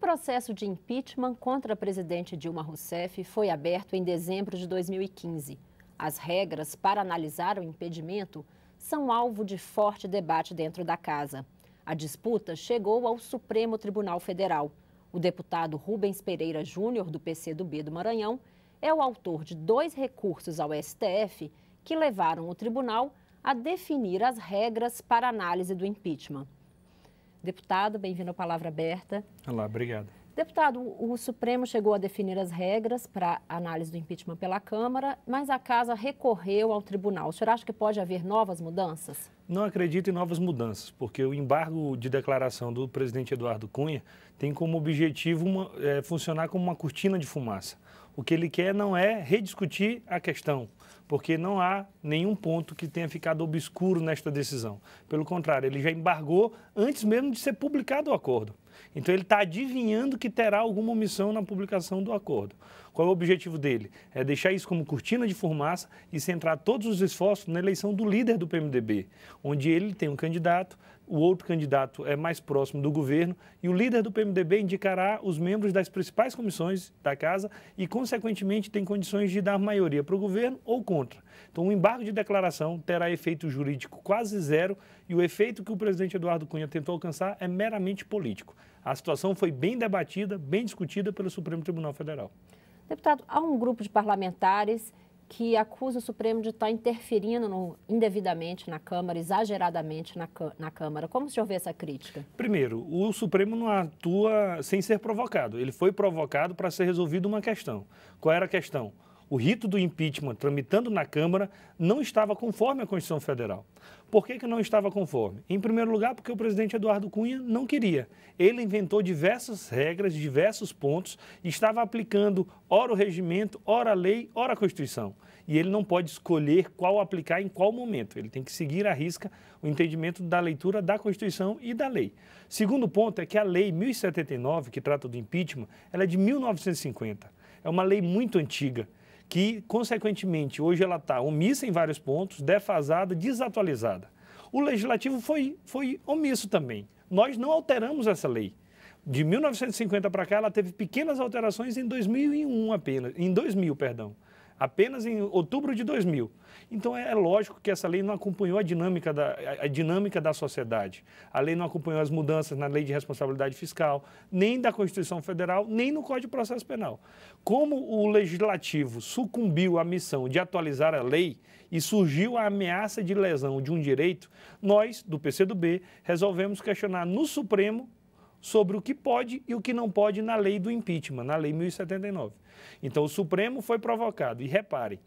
processo de impeachment contra a presidente Dilma Rousseff foi aberto em dezembro de 2015. As regras para analisar o impedimento são alvo de forte debate dentro da casa. A disputa chegou ao Supremo Tribunal Federal. O deputado Rubens Pereira Júnior, do PCdoB do Maranhão, é o autor de 2 recursos ao STF que levaram o tribunal a definir as regras para análise do impeachment. Deputado, bem-vindo à Palavra Aberta. Olá, obrigado. Deputado, o Supremo chegou a definir as regras para análise do impeachment pela Câmara, mas a Casa recorreu ao tribunal. O senhor acha que pode haver novas mudanças? Não acredito em novas mudanças, porque o embargo de declaração do presidente Eduardo Cunha tem como objetivo funcionar como uma cortina de fumaça. O que ele quer não é rediscutir a questão, porque não há nenhum ponto que tenha ficado obscuro nesta decisão. Pelo contrário, ele já embargou antes mesmo de ser publicado o acordo. Então, ele está adivinhando que terá alguma omissão na publicação do acordo. Qual é o objetivo dele? É deixar isso como cortina de fumaça e centrar todos os esforços na eleição do líder do PMDB, onde ele tem um candidato, o outro candidato é mais próximo do governo e o líder do PMDB indicará os membros das principais comissões da Casa e, consequentemente, tem condições de dar maioria para o governo ou contra. Então, o embargo de declaração terá efeito jurídico quase zero e o efeito que o presidente Eduardo Cunha tentou alcançar é meramente político. A situação foi bem debatida, bem discutida pelo Supremo Tribunal Federal. Deputado, há um grupo de parlamentares que acusa o Supremo de estar interferindo indevidamente na Câmara, exageradamente na Câmara. Como o senhor vê essa crítica? Primeiro, o Supremo não atua sem ser provocado. Ele foi provocado para ser resolvida uma questão. Qual era a questão? O rito do impeachment tramitando na Câmara não estava conforme a Constituição Federal. Por que não estava conforme? Em primeiro lugar, porque o presidente Eduardo Cunha não queria. Ele inventou diversas regras, diversos pontos, e estava aplicando ora o regimento, ora a lei, ora a Constituição. E ele não pode escolher qual aplicar em qual momento. Ele tem que seguir à risca o entendimento da leitura da Constituição e da lei. Segundo ponto é que a Lei 1079, que trata do impeachment, ela é de 1950. É uma lei muito antiga, que, consequentemente, hoje ela está omissa em vários pontos, defasada, desatualizada. O Legislativo foi omisso também. Nós não alteramos essa lei. De 1950 para cá, ela teve pequenas alterações em 2001 apenas, em 2000, perdão. Apenas em outubro de 2000. Então, é lógico que essa lei não acompanhou a dinâmica da sociedade. A lei não acompanhou as mudanças na Lei de Responsabilidade Fiscal, nem da Constituição Federal, nem no Código de Processo Penal. Como o Legislativo sucumbiu à missão de atualizar a lei e surgiu a ameaça de lesão de um direito, nós, do PCdoB, resolvemos questionar no Supremo sobre o que pode e o que não pode na lei do impeachment, na lei 1079. Então, o Supremo foi provocado. E reparem,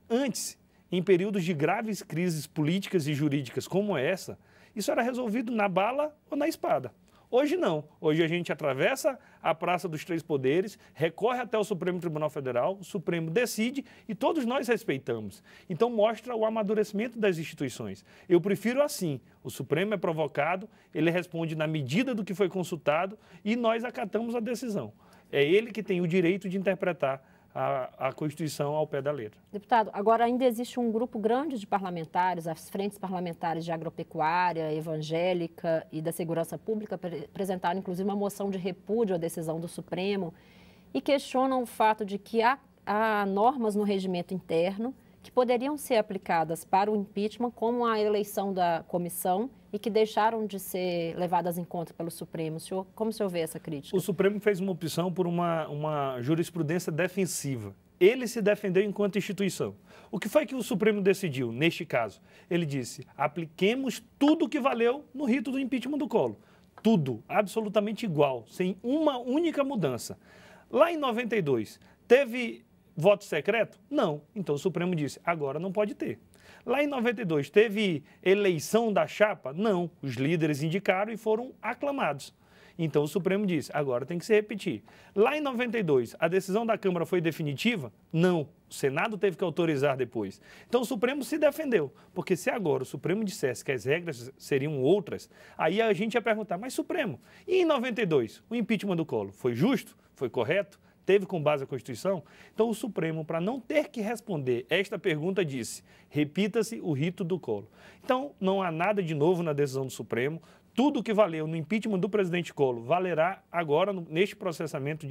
antes, em períodos de graves crises políticas e jurídicas como essa, isso era resolvido na bala ou na espada. Hoje não. Hoje a gente atravessa a Praça dos Três Poderes, recorre até o Supremo Tribunal Federal, o Supremo decide e todos nós respeitamos. Então mostra o amadurecimento das instituições. Eu prefiro assim. O Supremo é provocado, ele responde na medida do que foi consultado e nós acatamos a decisão. É ele que tem o direito de interpretar a Constituição ao pé da letra. Deputado, agora ainda existe um grupo grande de parlamentares, as frentes parlamentares de agropecuária, evangélica e da segurança pública apresentaram inclusive uma moção de repúdio à decisão do Supremo e questionam o fato de que há normas no regimento interno que poderiam ser aplicadas para o impeachment, como a eleição da comissão, e que deixaram de ser levadas em conta pelo Supremo. Como o senhor vê essa crítica? O Supremo fez uma opção por uma jurisprudência defensiva. Ele se defendeu enquanto instituição. O que foi que o Supremo decidiu, neste caso? Ele disse, apliquemos tudo o que valeu no rito do impeachment do Collor. Tudo, absolutamente igual, sem uma única mudança. Lá em 92, teve voto secreto? Não. Então o Supremo disse, agora não pode ter. Lá em 92, teve eleição da chapa? Não. Os líderes indicaram e foram aclamados. Então o Supremo disse, agora tem que se repetir. Lá em 92, a decisão da Câmara foi definitiva? Não. O Senado teve que autorizar depois. Então o Supremo se defendeu, porque se agora o Supremo dissesse que as regras seriam outras, aí a gente ia perguntar, mas Supremo, e em 92, o impeachment do Collor foi justo? Foi correto? Teve com base a Constituição? Então o Supremo, para não ter que responder esta pergunta, disse, repita-se o rito do Collor. Então não há nada de novo na decisão do Supremo, tudo que valeu no impeachment do presidente Collor valerá agora neste processamento,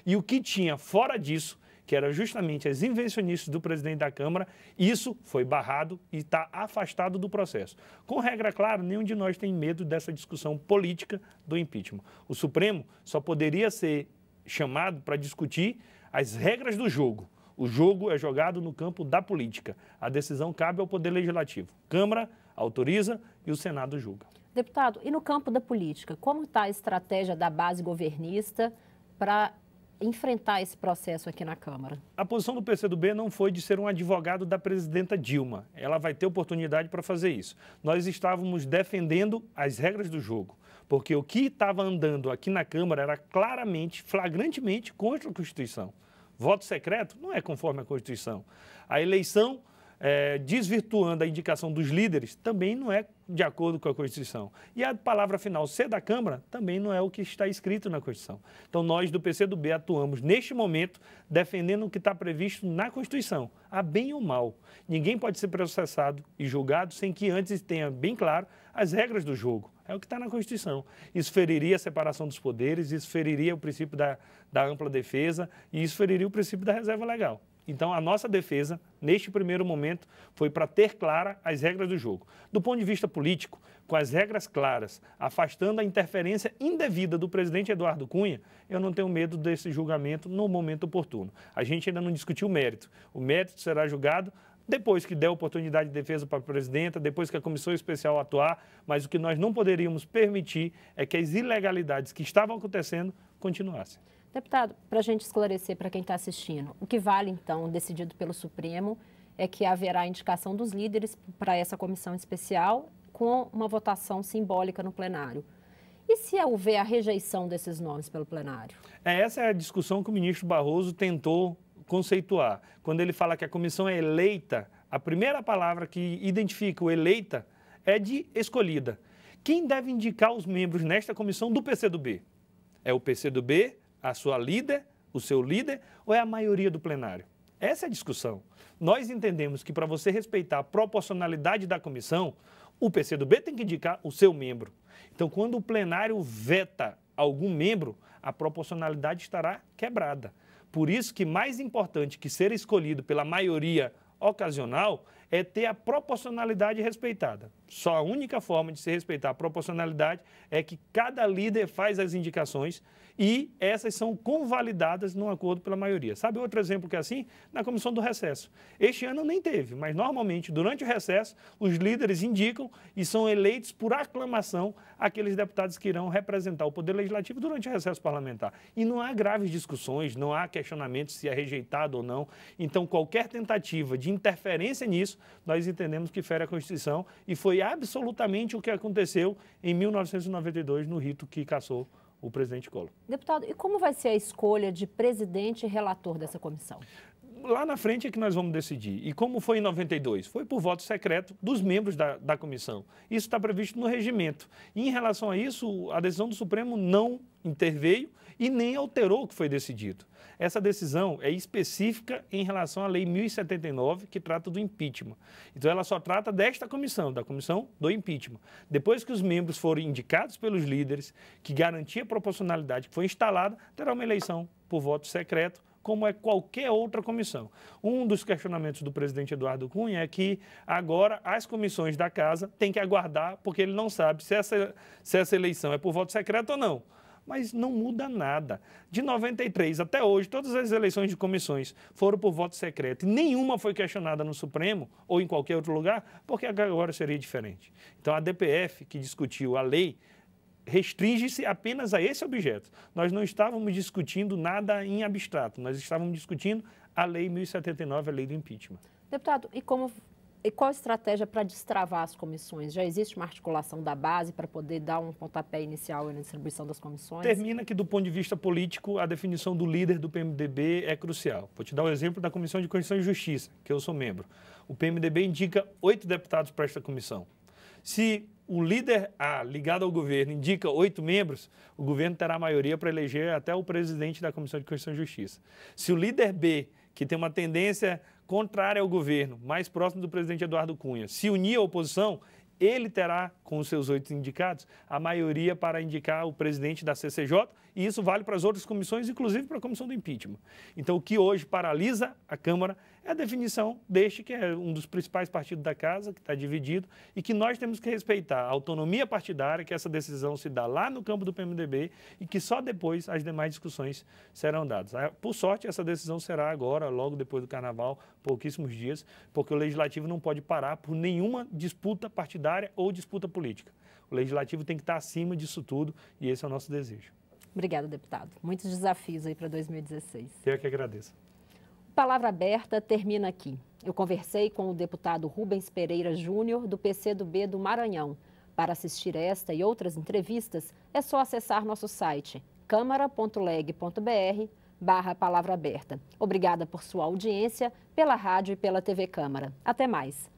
e o que tinha fora disso, que era justamente as invencionistas do presidente da Câmara, isso foi barrado e está afastado do processo. Com regra clara, nenhum de nós tem medo dessa discussão política do impeachment. O Supremo só poderia ser chamado para discutir as regras do jogo. O jogo é jogado no campo da política. A decisão cabe ao Poder Legislativo. Câmara autoriza e o Senado julga. Deputado, e no campo da política, como está a estratégia da base governista para enfrentar esse processo aqui na Câmara? A posição do PCdoB não foi de ser um advogado da presidenta Dilma. Ela vai ter oportunidade para fazer isso. Nós estávamos defendendo as regras do jogo, porque o que estava andando aqui na Câmara era claramente, flagrantemente contra a Constituição. Voto secreto não é conforme a Constituição. A eleição, desvirtuando a indicação dos líderes, também não é de acordo com a Constituição. E a palavra final, ser da Câmara, também não é o que está escrito na Constituição. Então, nós do PCdoB atuamos, neste momento, defendendo o que está previsto na Constituição, a bem ou mal. Ninguém pode ser processado e julgado sem que antes tenha bem claro as regras do jogo. É o que está na Constituição. Isso feriria a separação dos poderes, isso feriria o princípio da ampla defesa e isso feriria o princípio da reserva legal. Então, a nossa defesa, neste primeiro momento, foi para ter clara as regras do jogo. Do ponto de vista político, com as regras claras, afastando a interferência indevida do presidente Eduardo Cunha, eu não tenho medo desse julgamento no momento oportuno. A gente ainda não discutiu o mérito. O mérito será julgado depois que der oportunidade de defesa para a presidenta, depois que a comissão especial atuar, mas o que nós não poderíamos permitir é que as ilegalidades que estavam acontecendo continuassem. Deputado, para a gente esclarecer para quem está assistindo, o que vale, então, decidido pelo Supremo, é que haverá indicação dos líderes para essa comissão especial com uma votação simbólica no plenário. E se houver a rejeição desses nomes pelo plenário? Essa é a discussão que o ministro Barroso tentou conceituar. Quando ele fala que a comissão é eleita, a primeira palavra que identifica o eleita é de escolhida. Quem deve indicar os membros nesta comissão do PCdoB? É o PCdoB, a sua líder, o seu líder, ou é a maioria do plenário? Essa é a discussão. Nós entendemos que para você respeitar a proporcionalidade da comissão, o PCdoB tem que indicar o seu membro. Então, quando o plenário veta algum membro, a proporcionalidade estará quebrada. Por isso que mais importante que ser escolhido pela maioria ocasional é ter a proporcionalidade respeitada. Só a única forma de se respeitar a proporcionalidade é que cada líder faz as indicações e essas são convalidadas num acordo pela maioria. Sabe outro exemplo que é assim? Na comissão do recesso. Este ano nem teve, mas normalmente durante o recesso os líderes indicam e são eleitos por aclamação aqueles deputados que irão representar o Poder Legislativo durante o recesso parlamentar. E não há graves discussões, não há questionamento se é rejeitado ou não. Então qualquer tentativa de interferência nisso, nós entendemos que fere a Constituição e foi absolutamente o que aconteceu em 1992 no rito que cassou o presidente Collor. Deputado, e como vai ser a escolha de presidente e relator dessa comissão? Lá na frente é que nós vamos decidir. E como foi em 92? Foi por voto secreto dos membros da comissão. Isso está previsto no regimento. E em relação a isso, a decisão do Supremo não interveio e nem alterou o que foi decidido. Essa decisão é específica em relação à Lei 1079, que trata do impeachment. Então, ela só trata desta comissão, da comissão do impeachment. Depois que os membros forem indicados pelos líderes, que garantia a proporcionalidade que foi instalada, terá uma eleição por voto secreto, como é qualquer outra comissão. Um dos questionamentos do presidente Eduardo Cunha é que agora as comissões da casa têm que aguardar, porque ele não sabe se essa eleição é por voto secreto ou não. Mas não muda nada. De 93 até hoje, todas as eleições de comissões foram por voto secreto. E nenhuma foi questionada no Supremo ou em qualquer outro lugar, porque agora seria diferente. Então, a DPF, que discutiu a lei, restringe-se apenas a esse objeto. Nós não estávamos discutindo nada em abstrato, nós estávamos discutindo a Lei 1079, a lei do impeachment. Deputado, e qual a estratégia para destravar as comissões? Já existe uma articulação da base para poder dar um pontapé inicial na distribuição das comissões? Termina que, do ponto de vista político, a definição do líder do PMDB é crucial. Vou te dar um exemplo da Comissão de Constituição e Justiça, que eu sou membro. O PMDB indica 8 deputados para esta comissão. Se o líder A, ligado ao governo, indica 8 membros, o governo terá a maioria para eleger até o presidente da Comissão de Constituição e Justiça. Se o líder B, que tem uma tendência contrária ao governo, mais próximo do presidente Eduardo Cunha, se unir à oposição, ele terá, com os seus 8 indicados, a maioria para indicar o presidente da CCJ, e isso vale para as outras comissões, inclusive para a comissão do impeachment. Então, o que hoje paralisa a Câmara é a definição deste, que é um dos principais partidos da Casa, que está dividido, e que nós temos que respeitar a autonomia partidária, que essa decisão se dá lá no campo do PMDB, e que só depois as demais discussões serão dadas. Por sorte, essa decisão será agora, logo depois do Carnaval, pouquíssimos dias, porque o Legislativo não pode parar por nenhuma disputa partidária ou disputa política. O Legislativo tem que estar acima disso tudo, e esse é o nosso desejo. Obrigada, deputado. Muitos desafios aí para 2016. Eu que agradeço. Palavra Aberta termina aqui. Eu conversei com o deputado Rubens Pereira Júnior, do PCdoB do Maranhão. Para assistir esta e outras entrevistas, é só acessar nosso site câmara.leg.br/Palavra Aberta. Obrigada por sua audiência, pela rádio e pela TV Câmara. Até mais.